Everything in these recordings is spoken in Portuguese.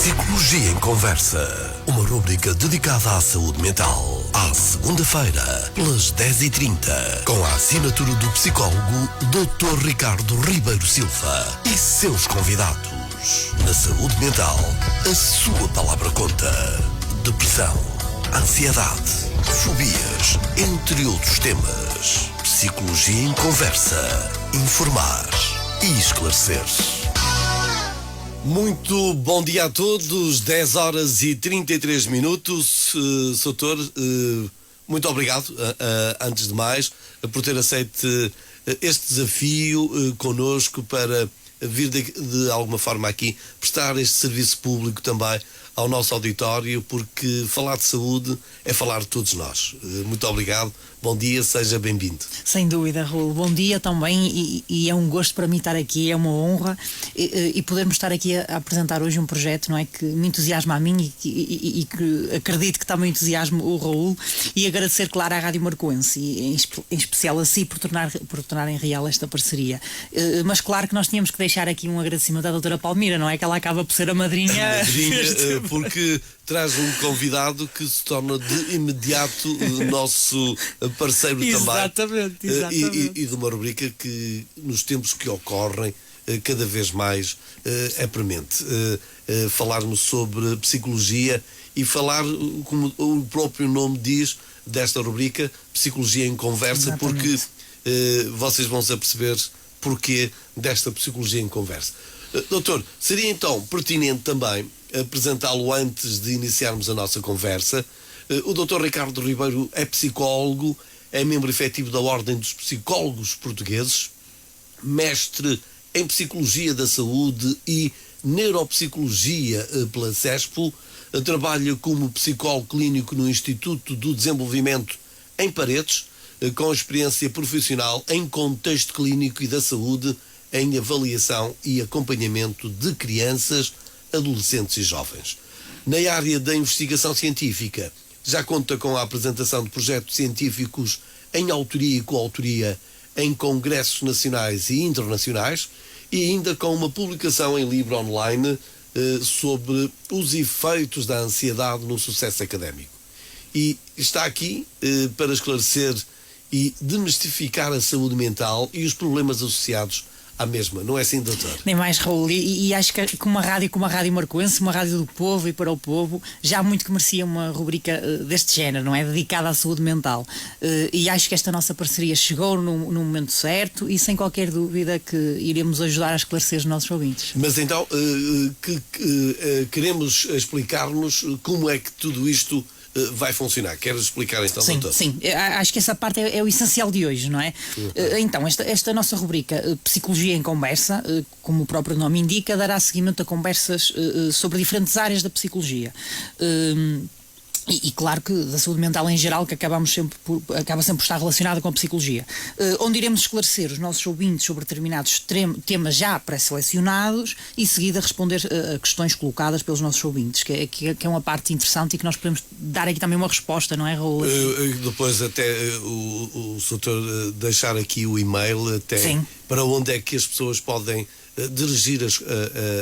Psicologia em Conversa, uma rubrica dedicada à saúde mental. À segunda-feira, pelas 10h30, com a assinatura do psicólogo Dr. Ricardo Ribeiro Silva e seus convidados. Na saúde mental, a sua palavra conta. Depressão, ansiedade, fobias, entre outros temas. Psicologia em Conversa. Informar e esclarecer. Muito bom dia a todos, 10h33. Doutor, muito obrigado, antes de mais, por ter aceito este desafio connosco para vir de alguma forma aqui prestar este serviço público também ao nosso auditório, porque falar de saúde é falar de todos nós. Muito obrigado, bom dia, seja bem-vindo. Sem dúvida, Raul, bom dia também, e é um gosto para mim estar aqui, é uma honra e podermos estar aqui a apresentar hoje um projeto, não é, que me entusiasma a mim e que acredito que também entusiasma o Raul, e agradecer, claro, à Rádio Marcoense e em especial a si por tornarem real esta parceria. Mas claro que nós tínhamos que deixar aqui um agradecimento à doutora Palmira, não é, que ela acaba por ser a madrinha porque traz um convidado que se torna de imediato nosso parceiro exatamente, também. Exatamente. E de uma rubrica que, nos tempos que ocorrem, cada vez mais é premente. Falarmos sobre psicologia e falar, como o próprio nome diz, desta rubrica, Psicologia em Conversa, exatamente. Porque vocês vão se aperceber porquê desta Psicologia em Conversa. Doutor, seria então pertinente também apresentá-lo antes de iniciarmos a nossa conversa. O Dr. Ricardo Ribeiro é psicólogo, é membro efetivo da Ordem dos Psicólogos Portugueses, mestre em Psicologia da Saúde e Neuropsicologia pela CESPO, trabalha como psicólogo clínico no Instituto do Desenvolvimento em Paredes, com experiência profissional em contexto clínico e da saúde, em avaliação e acompanhamento de crianças, adolescentes e jovens. Na área da investigação científica, já conta com a apresentação de projetos científicos em autoria e coautoria em congressos nacionais e internacionais, e ainda com uma publicação em livro online sobre os efeitos da ansiedade no sucesso académico. E está aqui para esclarecer e desmistificar a saúde mental e os problemas associados à mesma, não é assim, doutor? Nem mais, Raul, e acho que como a Rádio Marcoense, uma rádio do povo e para o povo, já muito que merecia uma rubrica deste género, não é? Dedicada à saúde mental. E acho que esta nossa parceria chegou no momento certo e sem qualquer dúvida que iremos ajudar a esclarecer os nossos ouvintes. Mas então, queremos explicar-nos como é que tudo isto vai funcionar. Queres explicar então, doutor? Sim, acho que essa parte é o essencial de hoje, não é? Então, esta nossa rubrica Psicologia em Conversa, como o próprio nome indica, dará seguimento a conversas sobre diferentes áreas da psicologia. E claro que da saúde mental em geral, que acaba sempre por estar relacionada com a psicologia, onde iremos esclarecer os nossos ouvintes sobre determinados temas já pré-selecionados e seguida responder a questões colocadas pelos nossos ouvintes, que é uma parte interessante e que nós podemos dar aqui também uma resposta, não é, Raul? Depois até o doutor deixar aqui o e-mail até. Sim. Para onde é que as pessoas podem dirigir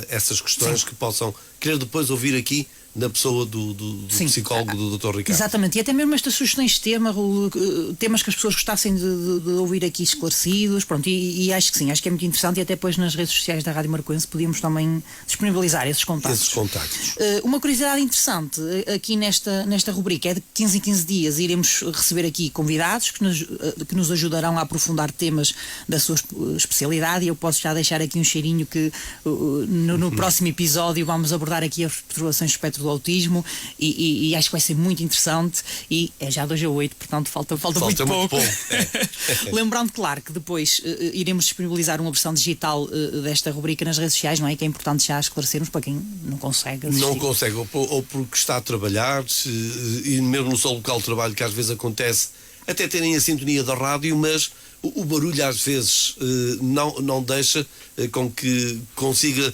essas questões. Sim. Que possam querer depois ouvir aqui na pessoa do psicólogo, do Dr. Ricardo. Exatamente, e até mesmo estas sugestões de temas que as pessoas gostassem de ouvir aqui esclarecidos, pronto, e acho que sim, acho que é muito interessante, e até depois nas redes sociais da Rádio Marcoense podíamos também disponibilizar esses contactos. Uma curiosidade interessante aqui nesta rubrica é de 15 em 15 dias iremos receber aqui convidados que nos ajudarão a aprofundar temas da sua especialidade, e eu posso já deixar aqui um cheirinho que no próximo episódio vamos abordar aqui as perturbações do espectro do autismo, e acho que vai ser muito interessante, e é já 2 a 8, portanto falta muito pouco. Lembrando, claro, que depois iremos disponibilizar uma versão digital desta rubrica nas redes sociais, não é? Que é importante já esclarecermos para quem não consegue assistir. Não consegue, ou porque está a trabalhar, e mesmo no seu local de trabalho, que às vezes acontece, até terem a sintonia da rádio, mas o barulho às vezes não deixa com que consiga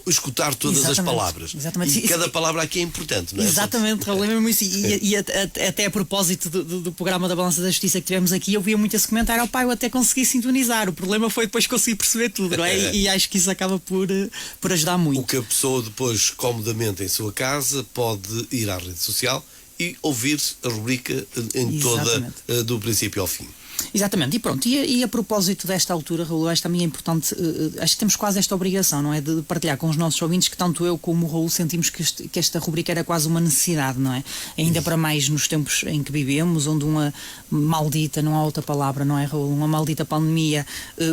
escutar todas as palavras. Exatamente. E cada palavra aqui é importante, não é? Exatamente, eu lembro-me isso. E até a propósito do programa da Balança da Justiça que tivemos aqui, eu via muito esse comentário: pai, eu até consegui sintonizar. O problema foi depois conseguir perceber tudo, não é? E acho que isso acaba por ajudar muito. O que a pessoa depois, comodamente em sua casa, pode ir à rede social e ouvir a rubrica em toda, do princípio ao fim. Exatamente, e pronto, e a propósito desta altura, Raul, acho que também é importante, acho que temos quase esta obrigação, não é? De partilhar com os nossos ouvintes que tanto eu como o Raul sentimos que esta rubrica era quase uma necessidade, não é? Ainda para mais nos tempos em que vivemos, onde uma maldita, não há outra palavra, não é, Raul? Uma maldita pandemia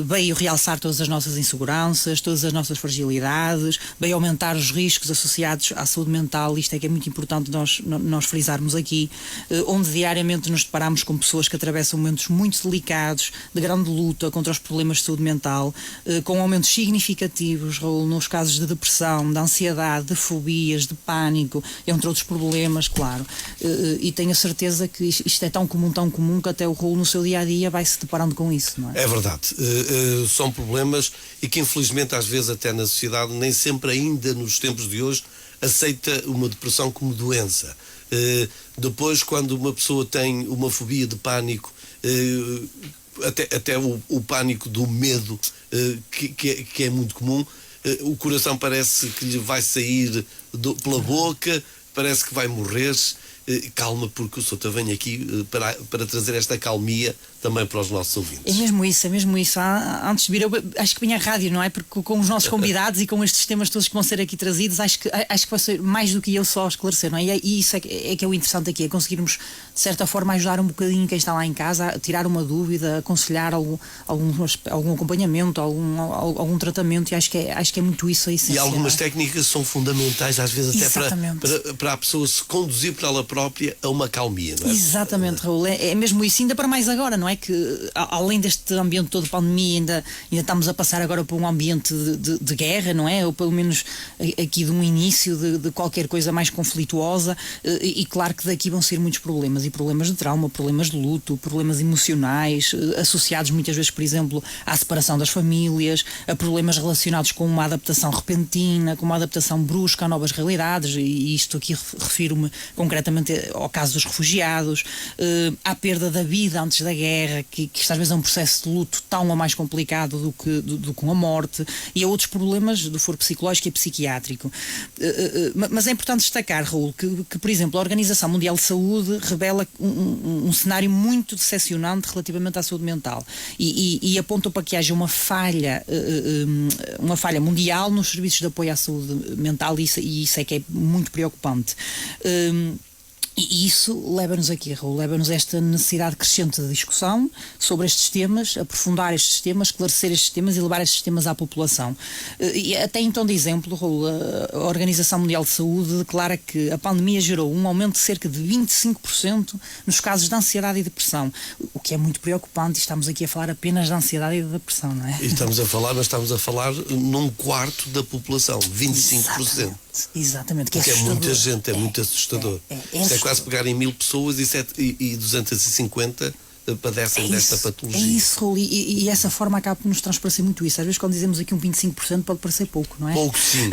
veio realçar todas as nossas inseguranças, todas as nossas fragilidades, veio aumentar os riscos associados à saúde mental. Isto é que é muito importante nós frisarmos aqui, onde diariamente nos deparamos com pessoas que atravessam momentos muito delicados, de grande luta contra os problemas de saúde mental, com aumentos significativos, Raul, nos casos de depressão, de ansiedade, de fobias, de pânico, entre outros problemas, claro. E tenho a certeza que isto é tão comum que até o Raul no seu dia-a-dia vai se deparando com isso, não é? É verdade. São problemas e que infelizmente às vezes até na sociedade nem sempre ainda nos tempos de hoje aceita uma depressão como doença. Depois, quando uma pessoa tem uma fobia de pânico, até o pânico do medo, que é muito comum, o coração parece que lhe vai sair pela boca, parece que vai morrer. Calma, porque o Souto vem aqui para trazer esta calmia também para os nossos ouvintes. É mesmo isso. Antes de vir, eu acho que vinha a rádio, não é? Porque com os nossos convidados e com estes temas todos que vão ser aqui trazidos, acho que vai ser mais do que eu só esclarecer, não é? E isso é que é o interessante aqui, é conseguirmos, de certa forma, ajudar um bocadinho quem está lá em casa, a tirar uma dúvida, aconselhar algum acompanhamento, algum tratamento, e acho que é muito isso aí. E algumas técnicas são fundamentais, às vezes até para a pessoa se conduzir para ela própria a uma calmia, não é? Exatamente, Raul, é mesmo isso, ainda para mais agora, não é? Que além deste ambiente todo de pandemia, ainda estamos a passar agora por um ambiente de guerra, não é? Ou pelo menos aqui de um início de qualquer coisa mais conflituosa, e claro que daqui vão ser muitos problemas, e problemas de trauma, problemas de luto, problemas emocionais, associados muitas vezes, por exemplo, à separação das famílias, a problemas relacionados com uma adaptação repentina, com uma adaptação brusca a novas realidades, e isto aqui refiro-me concretamente ao caso dos refugiados, à perda da vida antes da guerra, que isto às vezes é um processo de luto tão ou mais complicado do que a morte, e a outros problemas do foro psicológico e psiquiátrico. Mas é importante destacar, Raul, que por exemplo, a Organização Mundial de Saúde revela um cenário muito decepcionante relativamente à saúde mental, e aponta para que haja uma falha mundial nos serviços de apoio à saúde mental, e isso é que é muito preocupante. E isso leva-nos aqui, Raul, leva-nos a esta necessidade crescente de discussão sobre estes temas, aprofundar estes temas, esclarecer estes temas e levar estes temas à população. E até então, de exemplo, Raul, a Organização Mundial de Saúde declara que a pandemia gerou um aumento de cerca de 25% nos casos de ansiedade e depressão, o que é muito preocupante, e estamos aqui a falar apenas de ansiedade e de depressão, não é? E estamos a falar num quarto da população, 25%. Exatamente. Que é muita gente, é muito assustador. Isto é quase pegar em 1000 pessoas e 250 padecem desta patologia. É isso, Raul, e essa forma acaba por nos transparecer muito isso. Às vezes quando dizemos aqui um 25% pode parecer pouco, não é? Pouco, sim.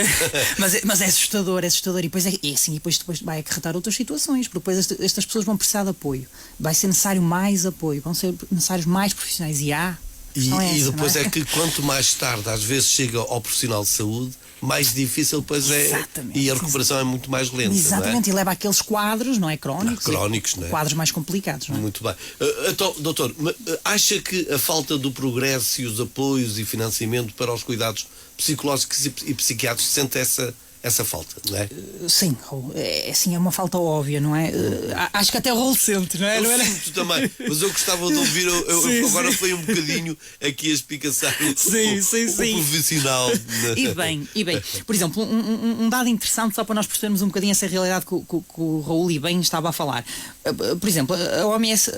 mas é assustador, e depois depois vai acarretar outras situações, porque depois estas pessoas vão precisar de apoio. Vai ser necessário mais apoio, vão ser necessários mais profissionais, e depois é que quanto mais tarde às vezes chega ao profissional de saúde, mais difícil depois é. Exatamente. E a recuperação é muito mais lenta. Exatamente, não é? E leva àqueles quadros, não é? Crónicos, não é? Quadros mais complicados, não é? Muito bem. Então, doutor, acha que a falta do progresso e os apoios e financiamento para os cuidados psicológicos e psiquiátricos sente essa falta, não é? Sim, é uma falta óbvia, não é? Acho que até o Raul sente, não é? Eu sinto também, mas eu gostava de ouvir, agora foi um bocadinho aqui a espicaçar o profissional. E bem, por exemplo, um dado interessante, só para nós percebermos um bocadinho essa realidade que o Raul e bem estava a falar. Por exemplo, a OMS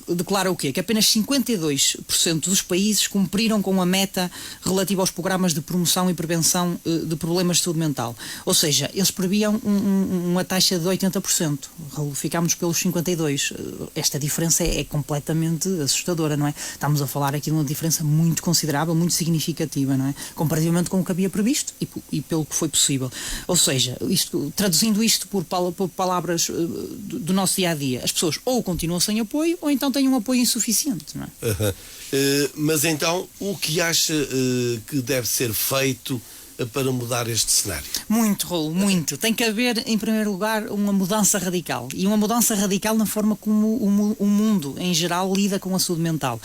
declara o quê? Que apenas 52% dos países cumpriram com a meta relativa aos programas de promoção e prevenção de problemas problemas de saúde mental. Ou seja, eles previam uma taxa de 80%. Raul, ficámos pelos 52%. Esta diferença é completamente assustadora, não é? Estamos a falar aqui de uma diferença muito considerável, muito significativa, não é? Comparativamente com o que havia previsto e pelo que foi possível. Ou seja, traduzindo isto por palavras do nosso dia-a-dia, as pessoas ou continuam sem apoio ou então têm um apoio insuficiente, não é? Mas então, o que acha que deve ser feito para mudar este cenário? Muito, Raul, muito. Tem que haver, em primeiro lugar, uma mudança radical. E uma mudança radical na forma como o mundo, em geral, lida com a saúde mental.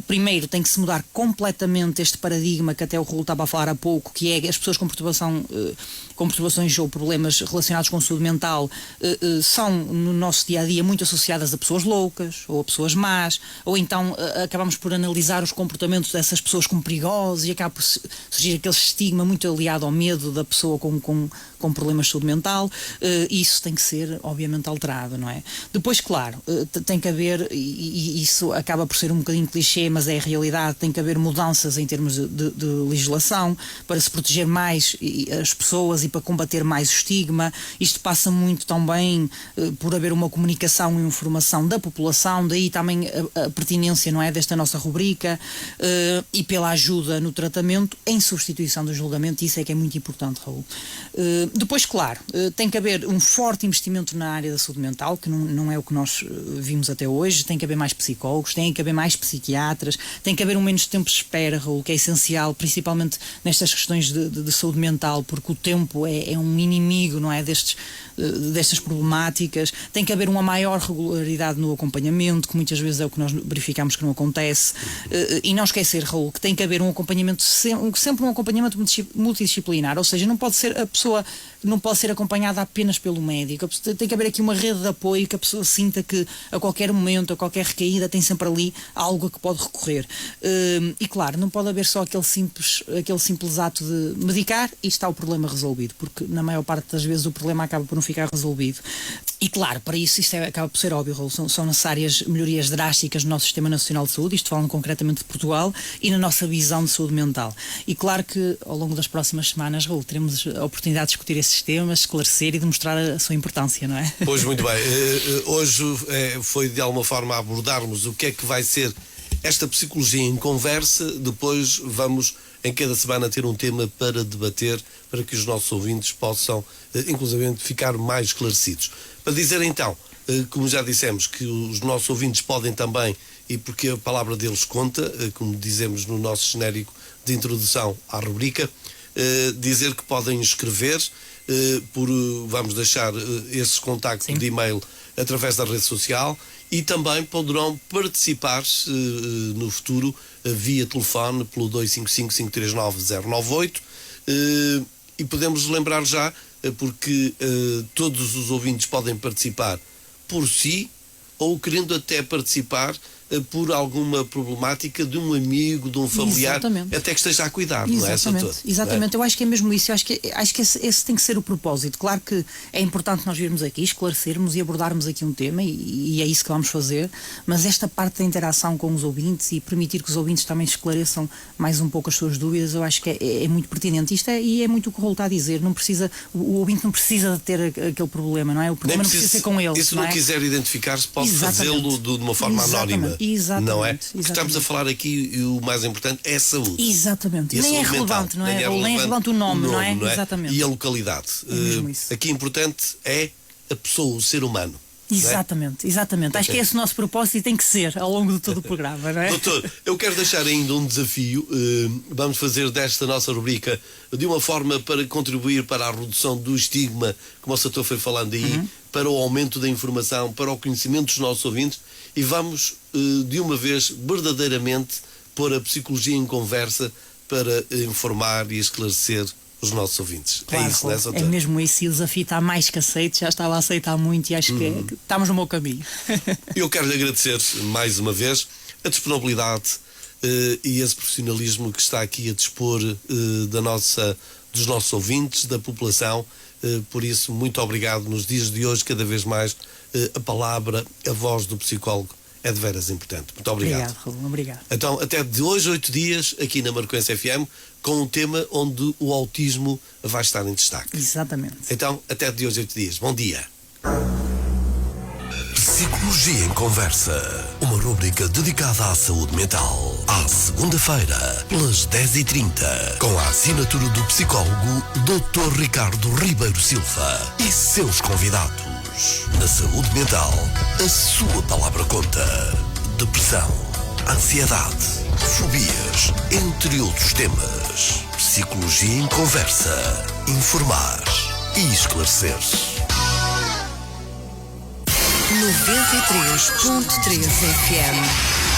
Primeiro, tem que se mudar completamente este paradigma que até o Raul estava a falar há pouco, que é as pessoas com perturbações ou problemas relacionados com saúde mental são, no nosso dia-a-dia, muito associadas a pessoas loucas ou a pessoas más, ou então acabamos por analisar os comportamentos dessas pessoas como perigosos e acaba por surgir aquele estigma muito aliado ao medo da pessoa com problemas de saúde mental. Isso tem que ser, obviamente, alterado, não é? Depois, claro, tem que haver, e isso acaba por ser um bocadinho clichê, mas é a realidade, tem que haver mudanças em termos de legislação para se proteger mais as pessoas e para combater mais o estigma. Isto passa muito também por haver uma comunicação e informação da população, daí também a pertinência, não é, desta nossa rubrica, e pela ajuda no tratamento em substituição do julgamento. Isso é que é muito importante, Raul. Depois, claro, tem que haver um forte investimento na área da saúde mental, que não é o que nós vimos até hoje. Tem que haver mais psicólogos, tem que haver mais psiquiatras, tem que haver um menos tempo de espera, Raul, que é essencial, principalmente nestas questões de saúde mental, porque o tempo é um inimigo, não é, destas problemáticas. Tem que haver uma maior regularidade no acompanhamento, que muitas vezes é o que nós verificamos que não acontece. E não esquecer, Raul, que tem que haver um acompanhamento, sempre um acompanhamento multidisciplinar, ou seja, a pessoa não pode ser acompanhada apenas pelo médico. Tem que haver aqui uma rede de apoio, que a pessoa sinta que a qualquer momento, a qualquer recaída, tem sempre ali algo a que pode recorrer. E claro, não pode haver só aquele simples ato de medicar e está o problema resolvido, porque na maior parte das vezes o problema acaba por não ficar resolvido. E claro, para isso isto acaba por ser óbvio, Raul, são necessárias melhorias drásticas no nosso Sistema Nacional de Saúde, isto falando concretamente de Portugal, e na nossa visão de saúde mental. E claro que ao longo das próximas semanas, Raul, teremos a oportunidade de discutir esses temas, esclarecer e demonstrar a sua importância, não é? Pois, muito bem. Hoje foi de alguma forma abordarmos o que é que vai ser esta psicologia em conversa. Depois vamos em cada semana ter um tema para debater, para que os nossos ouvintes possam, inclusive, ficar mais esclarecidos. Para dizer então, como já dissemos, que os nossos ouvintes podem também, e porque a palavra deles conta, como dizemos no nosso genérico de introdução à rubrica, dizer que podem escrever, vamos deixar esse contacto de e-mail através da rede social, e também poderão participar no futuro via telefone pelo 255-539-098, e podemos lembrar já, porque todos os ouvintes podem participar por si, ou querendo até participar por alguma problemática de um amigo, de um familiar, exatamente, até que esteja a cuidar, exatamente, não é, doutor? Exatamente, eu acho que é mesmo isso, acho que esse tem que ser o propósito. Claro que é importante nós virmos aqui, esclarecermos e abordarmos aqui um tema, e é isso que vamos fazer, mas esta parte da interação com os ouvintes e permitir que os ouvintes também esclareçam mais um pouco as suas dúvidas, eu acho que é muito pertinente. E é muito o que o Raul está a dizer, o ouvinte não precisa de ter aquele problema, não é? O problema não precisa ser com ele. E se não quiser identificar-se, pode fazê-lo de uma forma anónima. Exatamente, não é? Exatamente. Estamos a falar aqui, e o mais importante é a saúde. Exatamente. Nem é relevante, não é? Nem é relevante o nome, não é? Exatamente. E a localidade. Aqui importante é a pessoa, o ser humano. Exatamente, exatamente. Acho que é esse o nosso propósito e tem que ser ao longo de todo o programa, não é? Doutor, eu quero deixar ainda um desafio. Vamos fazer desta nossa rubrica de uma forma para contribuir para a redução do estigma, como o doutor foi falando aí, para o aumento da informação, para o conhecimento dos nossos ouvintes, e vamos de uma vez verdadeiramente pôr a psicologia em conversa para informar e esclarecer os nossos ouvintes. Claro, é isso, não é, doutor? É mesmo isso, e o desafio está mais que aceito, já estava a aceitar muito, e acho que estamos no meu caminho. Eu quero lhe agradecer mais uma vez a disponibilidade e esse profissionalismo que está aqui a dispor dos nossos ouvintes, da população. Por isso, muito obrigado. Nos dias de hoje, cada vez mais, a palavra, a voz do psicólogo é de veras importante. Muito obrigado. Obrigado, Raul. Obrigado. Então, até de hoje, 8 dias, aqui na Marcoense FM, com um tema onde o autismo vai estar em destaque. Exatamente. Então, até de hoje 8 dias. Bom dia. Psicologia em Conversa, uma rubrica dedicada à saúde mental. À segunda-feira, pelas 10h30, com a assinatura do psicólogo Dr. Ricardo Ribeiro Silva e seus convidados. Na saúde mental, a sua palavra conta. Depressão, ansiedade, fobias, entre outros temas. Psicologia em Conversa. Informar e esclarecer. 93.3 FM.